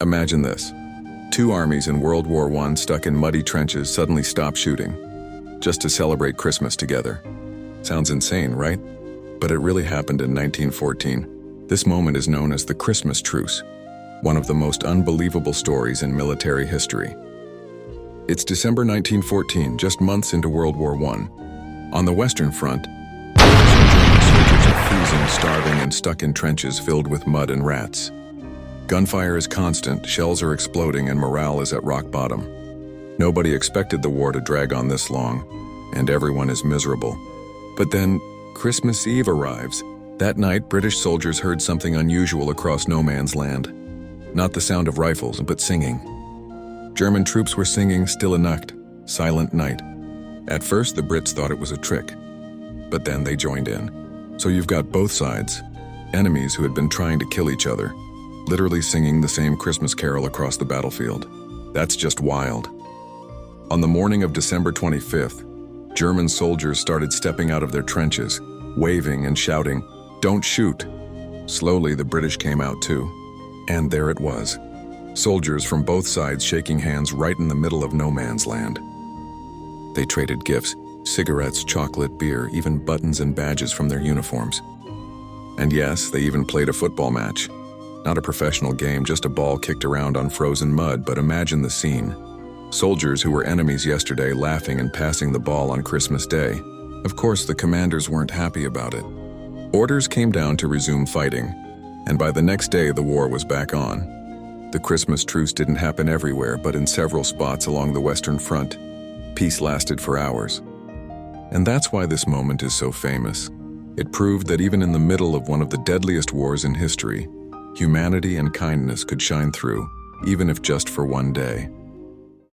Imagine this. Two armies in World War I stuck in muddy trenches suddenly stop shooting, just to celebrate Christmas together. Sounds insane, right? But it really happened in 1914. This moment is known as the Christmas Truce, one of the most unbelievable stories in military history. It's December 1914, just months into World War I. On the Western Front, German soldiers are freezing, starving, and stuck in trenches filled with mud and rats. Gunfire is constant, shells are exploding, and morale is at rock bottom. Nobody expected the war to drag on this long, and everyone is miserable. But then, Christmas Eve arrives. That night, British soldiers heard something unusual across no man's land. Not the sound of rifles, but singing. German troops were singing Stille Nacht, Silent Night. At first, the Brits thought it was a trick, but then they joined in. So you've got both sides, enemies who had been trying to kill each other, literally singing the same Christmas carol across the battlefield. That's just wild. On the morning of December 25th, German soldiers started stepping out of their trenches, waving and shouting, "Don't shoot!" Slowly, the British came out too. And there it was. Soldiers from both sides shaking hands right in the middle of no man's land. They traded gifts, cigarettes, chocolate, beer, even buttons and badges from their uniforms. And yes, they even played a football match. Not a professional game, just a ball kicked around on frozen mud, but imagine the scene. Soldiers who were enemies yesterday laughing and passing the ball on Christmas Day. Of course, the commanders weren't happy about it. Orders came down to resume fighting, and by the next day the war was back on. The Christmas truce didn't happen everywhere, but in several spots along the Western Front, peace lasted for hours. And that's why this moment is so famous. It proved that even in the middle of one of the deadliest wars in history, humanity and kindness could shine through, even if just for one day.